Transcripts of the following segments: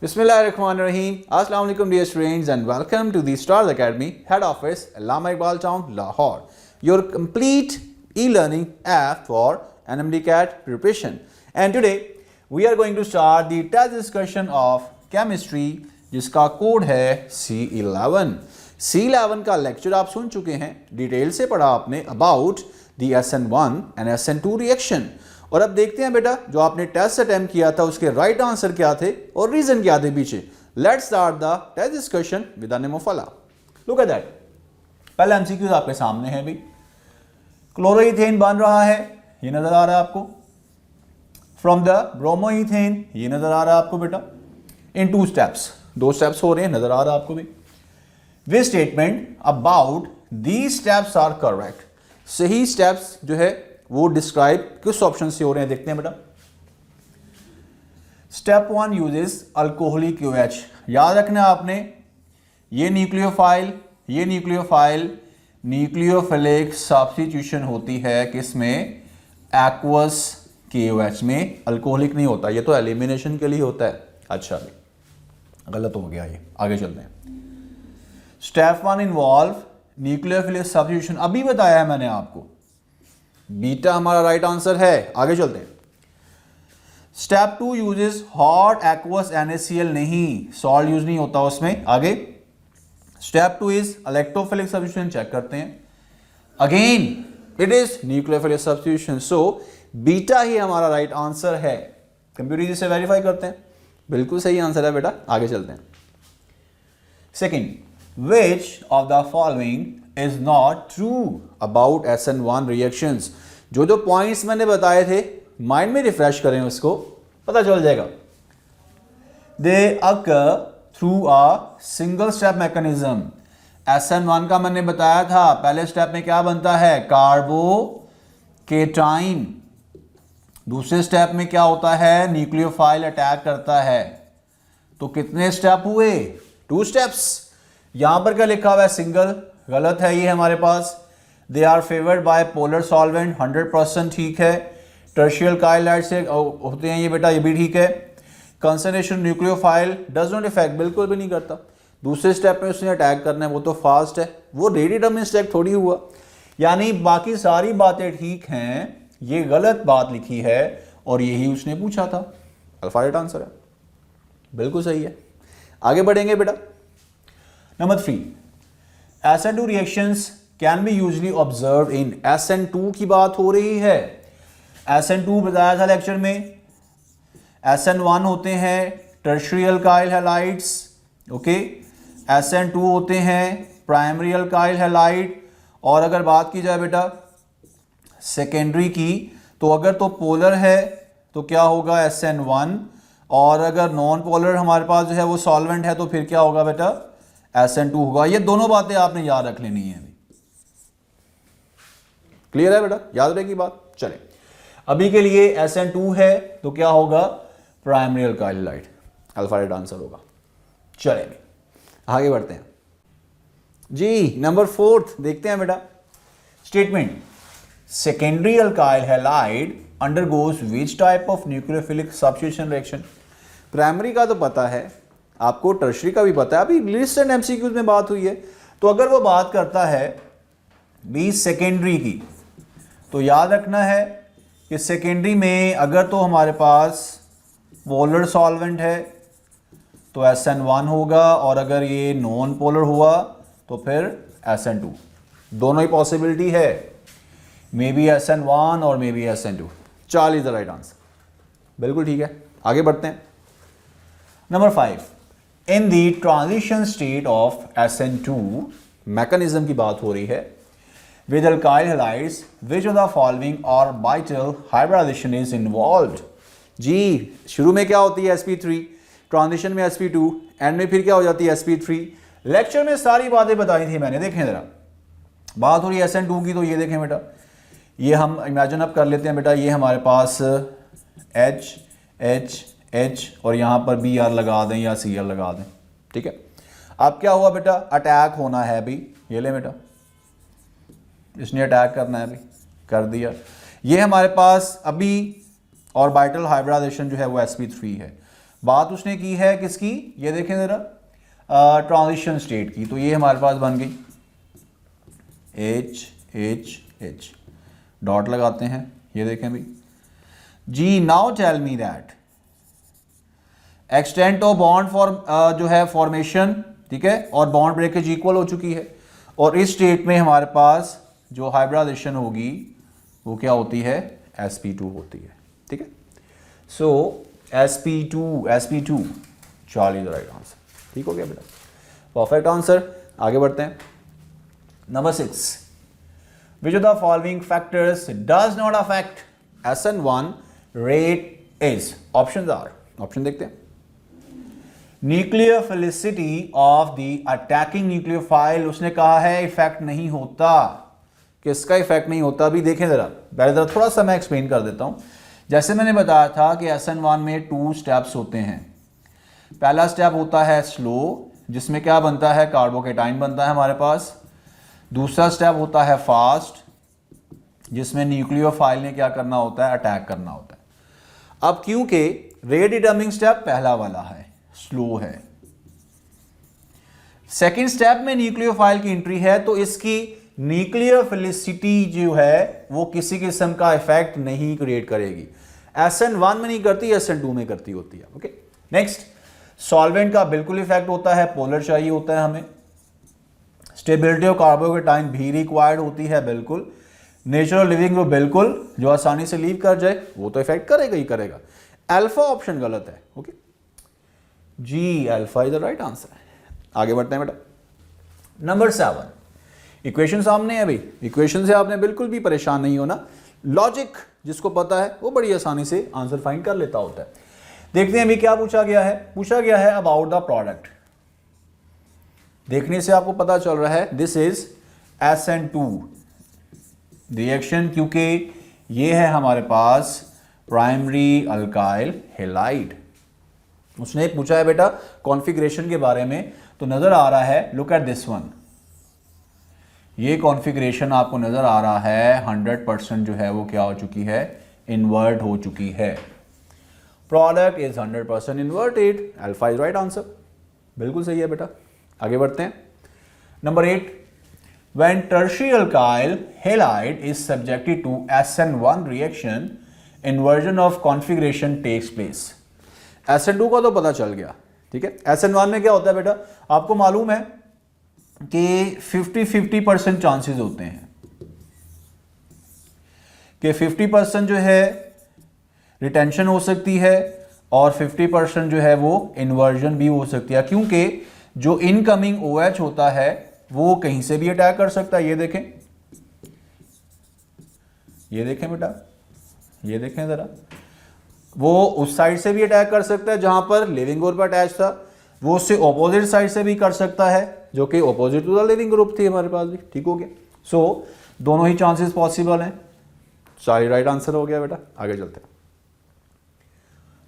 Bismillahirrahmanirrahim. Assalamu alaikum dear students and welcome to the Stars Academy head office Allama Iqbal Town, Lahore. Your complete e-learning app for NMD CAT preparation. And today we are going to start the test discussion of chemistry जिसका code है C11. C11 का lecture आप सुन चुके हैं, detail से पढ़ा आपने about the SN1 and SN2 reaction. और अब देखते हैं बेटा जो आपने टेस्ट अटेम्प्ट किया था उसके राइट आंसर क्या थे और रीजन क्या थे पीछे. Let's start the test discussion with the name of Allah. Look at that. पहला एमसीक्यूज आपके सामने है भाई. क्लोरोइथेन बन रहा है, ये नजर आ रहा है आपको. फ्रॉम द ब्रोमोइथेन, ये नजर आ रहा है आपको बेटा. इन 2 स्टेप्स, 2 स्टेप्स हो रहे हैं, नजर आ रहा है आपको भी. This statement about these steps are correct. सही स्टेप्स जो है वो डिस्क्राइब किस ऑप्शन से हो रहे हैं देखते हैं बेटा. Step 1 uses alcoholic OH. याद रखना आपने, ये न्यूक्लियोफाइल न्यूक्लियोफिलिक सब्स्टिट्यूशन होती है किसमें, एक्वस KOH में. अल्कोहलिक नहीं होता, ये तो एलिमिनेशन के लिए होता है. अच्छा गलत हो गया, ये आगे चलते हैं. स्टेप 1 इन्वॉल्व न्यूक्लियोफिलिक सब्स्टिट्यूशन, अभी बताया है मैंने आपको. बीटा हमारा राइट आंसर है. आगे चलते हैं. Step 2 uses hot aqueous NaCl, नहीं सॉल्ट यूज नहीं होता उसमें. आगे step 2 is electrophilic substitution, check करते हैं. Again it is nucleophilic substitution, so beta ही हमारा राइट आंसर है. कंप्यूटर जी से वेरीफाई करते हैं, बिल्कुल सही आंसर है बेटा. आगे चलते हैं. Second, which of the following is not true about SN1 reactions. जो पॉइंट्स मैंने बताए थे माइंड में रिफ्रेश करें, उसको पता चल जाएगा. They occur through a single step mechanism. SN1 का मैंने बताया था पहले स्टेप में क्या बनता है, कार्बोकेटाइन. दूसरे स्टेप में क्या होता है, न्यूक्लियोफाइल अटैक करता है. तो कितने स्टेप हुए, 2 स्टेप्स. यहां पर क्या लिखा हुआ है, सिंगल, गलत है ये हमारे पास. They are favoured by polar solvent, 100% ठीक है. टर्शियल काइलाइट से होते हैं ये बेटा, ये भी ठीक है. Concentration nucleophile does not effect, बिल्कुल भी नहीं करता. दूसरे स्टेप में उसने अटैक करना है, वो तो फास्ट है, वो रेडिडम स्टेप थोड़ी हुआ. यानी बाकी सारी बातें ठीक हैं, ये गलत बात लिखी है और यही उसने पूछा था. अल्फा राइट आंसर है, बिल्कुल सही है. आगे बढ़ेंगे बेटा. Number 3, SN2 reactions can be usually observe in. SN2 की बात हो रही है. SN2 बताया था लेक्चर में. SN1 होते हैं tertiary alkyl halides, okay. SN2 होते हैं प्राइमरी अल्काइल हैलाइड. और अगर बात की जाए बेटा सेकेंडरी की, तो अगर तो पोलर है तो क्या होगा, SN1. और अगर नॉन पोलर हमारे पास जो है वो सॉल्वेंट है तो फिर क्या होगा बेटा, SN2 होगा. ये दोनों बातें आपने याद रख लेनी है. क्लियर है बेटा, याद रहेगी बात. चले, अभी के लिए SN2 है तो क्या होगा, primary alkyl halide. Alpha right answer होगा. चले आगे बढ़ते हैं जी. नंबर 4 देखते हैं बेटा. Statement, secondary alkyl halide undergoes which type of nucleophilic substitution reaction. Primary का तो पता है आपको, टर्शियरी का भी पता है, अभी रिसेंट MCQs में बात हुई है. तो अगर वो बात करता है बी सेकेंडरी की, तो याद रखना है कि सेकेंडरी में अगर तो हमारे पास पोलर सॉल्वेंट है तो SN1 होगा, और अगर ये नॉन पोलर हुआ तो फिर SN2. दोनों ही पॉसिबिलिटी है, मे बी SN1 और may be SN2. 4 is the right answer, बिल्कुल ठीक है. आगे बढ़ते हैं. Number 5, in the transition state of SN2 mechanism की बात हो रही है. With alkyl halides which of the following orbital hybridization is involved. जी शुरू में क्या होती है sp3, ट्रांजिशन में sp2, एंड में फिर क्या हो जाती है sp3. लेक्चर में सारी बातें बताई थी मैंने. देखें जरा, बात हो रही है SN2 की, तो ये देखें बेटा, ये हम इमेजिन अब कर लेते हैं बेटा. ये हमारे पास H H H और यहाँ पर Br लगा दें या Cl लगा दें, ठीक है. अब क्या हुआ बेटा, अटैक होना है अभी. ये ले बेटा, इसने अटैक करना है अभी, कर दिया. ये हमारे पास अभी ऑर्बिटल हाइब्रिडाइजेशन जो है वो sp3 है. बात उसने की है किसकी, ये देखें ज़रा, ट्रांजिशन स्टेट की। तो ये हमारे पास बन गई H डॉट लगाते हैं, ये देखें भाई जी। Now tell me that extent of bond जो है फॉर्मेशन, ठीक है, और बॉन्ड ब्रेकेज इक्वल हो चुकी है, और इस स्टेट में हमारे पास जो हाइब्रिडाइजेशन होगी वो क्या होती है, sp2 होती है, ठीक है। So sp2 Charlie the right answer, ठीक हो गया बेटा, परफेक्ट आंसर। आगे बढ़ते हैं। Number 6, which of the following factors does not affect SN1 rate is. Option are, option देखते हैं। Nucleophilicity of the attacking nucleophile, उसने कहा है इफेक्ट नहीं होता। किसका इफेक्ट नहीं होता, अभी देखें जरा, पहले जरा थोड़ा सा मैं एक्सप्लेन कर देता हूं। जैसे मैंने बताया था कि SN1 में 2 स्टेप्स होते हैं। पहला स्टेप होता है स्लो, जिसमें क्या बनता है, कार्बोकेटाइन बनता है हमारे पास। दूसरा स्टेप होता है फास्ट, जिसमें न्यूक्लियोफाइल ने क्या करना होता है, अटैक करना होता है। अब क्योंकि रेट डिटर्मिनिंग स्टेप पहला वाला है, स्लो है, सेकेंड स्टेप में न्यूक्लियोफाइल की एंट्री है, तो इसकी न्यूक्लियोफिलिसिटी जो है वो किसी किस्म का इफेक्ट नहीं क्रिएट करेगी। SN1 में नहीं करती, SN2 में करती होती है। ओके, नेक्स्ट, सॉल्वेंट का बिल्कुल इफेक्ट होता है, पोलर चाहिए होता है हमें। स्टेबिलिटी ऑफ कार्बोकेटाइन भी रिक्वायर्ड होती है, बिल्कुल। नेचुरल लिविंग ग्रुप बिल्कुल, जो आसानी से लीव कर जाए वो तो इफेक्ट करेगा ही करेगा। अल्फा ऑप्शन गलत है। ओके जी, alpha is the right answer. आगे बढ़ते हैं बेटा। नंबर 7, इक्वेशन सामने है भाई, इक्वेशन से आपने बिल्कुल भी परेशान नहीं होना। लॉजिक जिसको पता है वो बड़ी आसानी से आंसर फाइंड कर लेता होता है। देखते हैं अभी क्या पूछा गया है। पूछा गया है अबाउट द प्रोडक्ट। देखने से आपको पता चल रहा है दिस इज SN2 रिएक्शन, क्योंकि ये है हमारे पास प्राइमरी अल्काइल हैलाइड। उसने पूछा है बेटा कॉन्फ़िगरेशन के बारे में, तो नजर आ रहा है, लुक एट दिस वन, ये कॉन्फ़िगरेशन आपको नजर आ रहा है 100% जो है वो क्या हो चुकी है, इन्वर्ट हो चुकी है। Product is 100% inverted, alpha is right answer, बिल्कुल सही है बेटा। आगे बढ़ते हैं। Number 8, when tertiary alkyl halide is subjected to SN1 reaction, inversion of configuration takes place. SN2 का तो पता चल गया, ठीक है। SN1 में क्या होता है बेटा, आपको मालूम है कि 50-50% चांसेस होते हैं कि 50% जो है रिटेंशन हो सकती है और 50% जो है वो इन्वर्जन भी हो सकती है, क्योंकि जो इनकमिंग OH होता है वो कहीं से भी अटैक कर सकता है। ये देखें, ये देखें बेटा, ये देखें जरा, वो उस साइड से भी अटैक कर सकता है जहां पर लिविंग ग्रुप अटैच था, वो उससे ऑपोजिट साइड से भी कर सकता है जो कि opposite to the living group थी हमारे पास भी, ठीक हो गया। सो दोनों ही चांसेस पॉसिबल हैं, सारी राइट आंसर हो गया बेटा। आगे चलते हैं।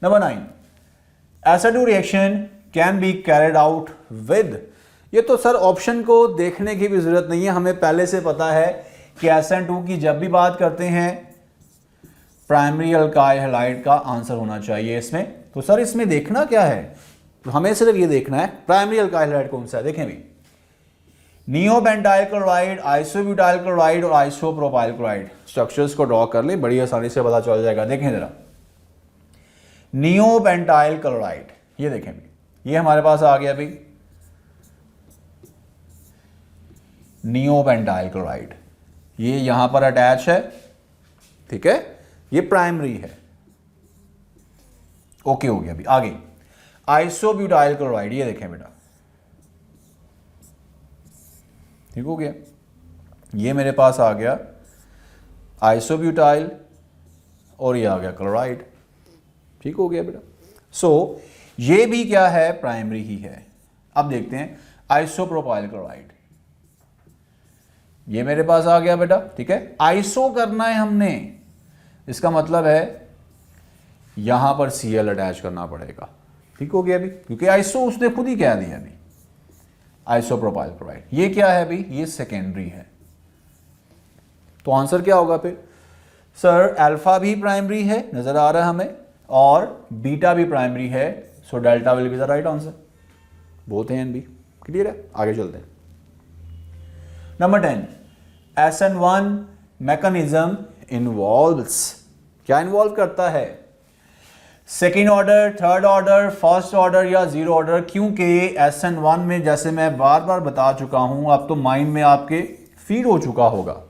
Number 9, SN2 reaction can be carried out with. ये तो सर ऑप्शन को देखने की भी जरूरत नहीं है, हमें पहले से पता है कि SN2 की जब भी बात करते हैं प्राइमरी अल्काइल हैलाइड का आंसर होना चाहिए इसमें। तो सर इसमें देखना क्या है, तो हमें सिर्फ ये देखना है प्राइमरी अल्काइल हैलाइड कौन सा है। देखें भी, नियोबेंटाइल क्लोराइड, आइसोब्यूटाइल क्लोराइड और आइसोप्रोपाइल क्लोराइड, स्ट्रक्चर्स को ड्रॉ कर ले, बड़ी आसानी से पता चल जाएगा। देखें जरा, नियोबेंटाइल क्लोराइड, ये देखें भी, ये हमारे पास आ गया भाई नियोबेंटाइल क्लोराइड, ये यहां पर अटैच है, ठीक है, ये प्राइमरी है। ओके हो गया अभी। आगे आइसोब्यूटाइल क्लोराइड, ये देखें बेटा, ठीक हो गया, ये मेरे पास आ गया आइसोब्यूटाइल और ये आ गया क्लोराइड, ठीक हो गया बेटा। सो ये भी क्या है, प्राइमरी ही है। अब देखते हैं आइसोप्रोपाइल क्लोराइड, ये मेरे पास आ गया बेटा, ठीक है। आइसो करना है हमने, इसका मतलब है यहां पर Cl अटैच करना पड़ेगा, ठीक हो गया अभी, क्योंकि आइसो उसने खुद ही कह दिया अभी, आइसोप्रोपाइल क्लोराइड। ये क्या है अभी, ये सेकेंडरी है। तो आंसर क्या होगा फिर, सर अल्फा भी प्राइमरी है, नजर आ रहा है हमें, और बीटा भी प्राइमरी है। So delta will be the right answer, both A and B. Clear है, आगे चलते हैं। नंबर 10, SN1 मैकेनिज्म इन्वॉल्व्स, क्या इन्वॉल्व करता है? Second order, third order, first order या जीरो ऑर्डर? क्योंकि SN1 में जैसे मैं बार बार बता चुका हूं, अब तो माइंड में आपके फीड हो चुका होगा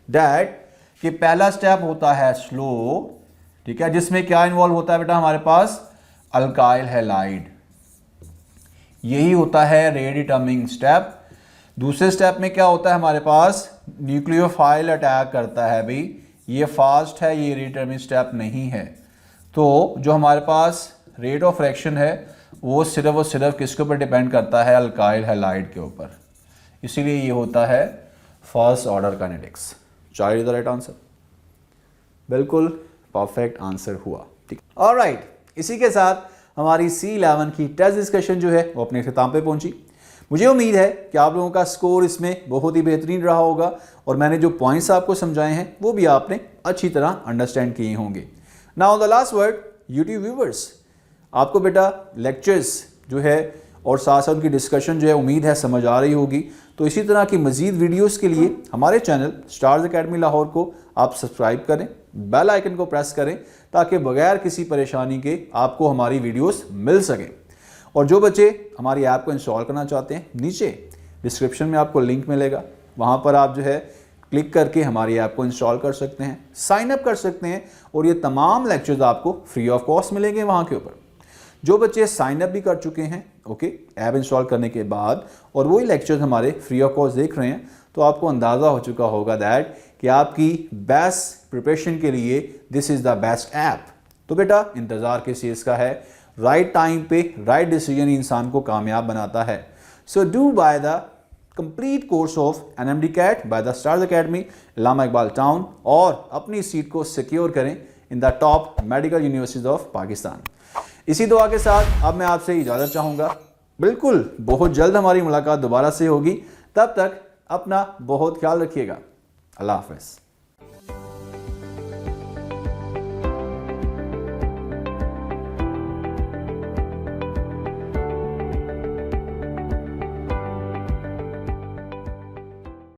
दैट कि पहला स्टेप होता है स्लो, ठीक है, जिसमें क्या इन्वॉल्व होता है बेटा हमारे पास? अल्काइल हैलाइड, यही होता है रेट डिटर्मिनिंग स्टेप। दूसरे स्टेप में क्या होता है हमारे पास? न्यूक्लियोफाइल अटैक करता है। भाई ये फास्ट है, ये रेट डिटर्मिनिंग स्टेप नहीं है। तो जो हमारे पास रेट ऑफ रिएक्शन है वो सिर्फ और सिर्फ किसके ऊपर डिपेंड करता है? अल्काइल हैलाइड के ऊपर। इसीलिए ये होता है first order kinetics. Child the right answer, बिल्कुल परफेक्ट आंसर हुआ। ठीक, ऑलराइट, इसी के साथ हमारी C11 की टेस्ट डिस्कशन जो है वो अपने अख्ताम पे पहुंची। मुझे उम्मीद है कि आप लोगों का स्कोर इसमें बहुत ही बेहतरीन रहा होगा और मैंने जो पॉइंट्स आपको समझाए हैं वो भी आपने अच्छी तरह अंडरस्टैंड किए होंगे। Now the last word, YouTube viewers, आपको बेटा लेक्चर्स जो है और साथ साथ उनकी डिस्कशन जो है उम्मीद है समझ आ रही होगी। तो इसी तरह की मजीद वीडियोस के लिए हमारे चैनल स्टार्स एकेडमी लाहौर को आप सब्सक्राइब करें, बेल आइकन को प्रेस करें ताकि बगैर किसी परेशानी के आपको हमारी वीडियोस मिल सकें। और जो बच्चे हमारी ऐप को इंस्टॉल करना चाहते हैं, नीचे डिस्क्रिप्शन में आपको लिंक मिलेगा, वहाँ पर आप जो है क्लिक करके हमारी ऐप को इंस्टॉल कर सकते हैं, साइन अप कर सकते हैं और ये तमाम लेक्चर्स आपको फ्री ऑफ कॉस्ट मिलेंगे वहाँ के ऊपर। जो बच्चे साइन अप भी कर चुके हैं ओके ऐप इंस्टॉल करने के बाद और वही लेक्चर्स हमारे फ्री ऑफ कॉस्ट देख रहे हैं, तो आपको अंदाज़ा हो चुका होगा दैट कि आपकी बेस्ट प्रिपरेशन के लिए this is the best app. तो बेटा इंतज़ार किस चीज़ का है? राइट टाइम पे राइट डिसीजन इंसान को कामयाब बनाता है। So do buy the complete course of NMD CAT by the Stars Academy, Allama Iqbal town, और अपनी सीट को सिक्योर करें in the top medical universities of Pakistan. इसी दुआ के साथ अब मैं आपसे इजाज़त चाहूँगा। बिल्कुल बहुत जल्द हमारी मुलाकात दोबारा से होगी, तब तक अपना बहुत ख्याल रखिएगा। अल्लाह हाफ़िज़।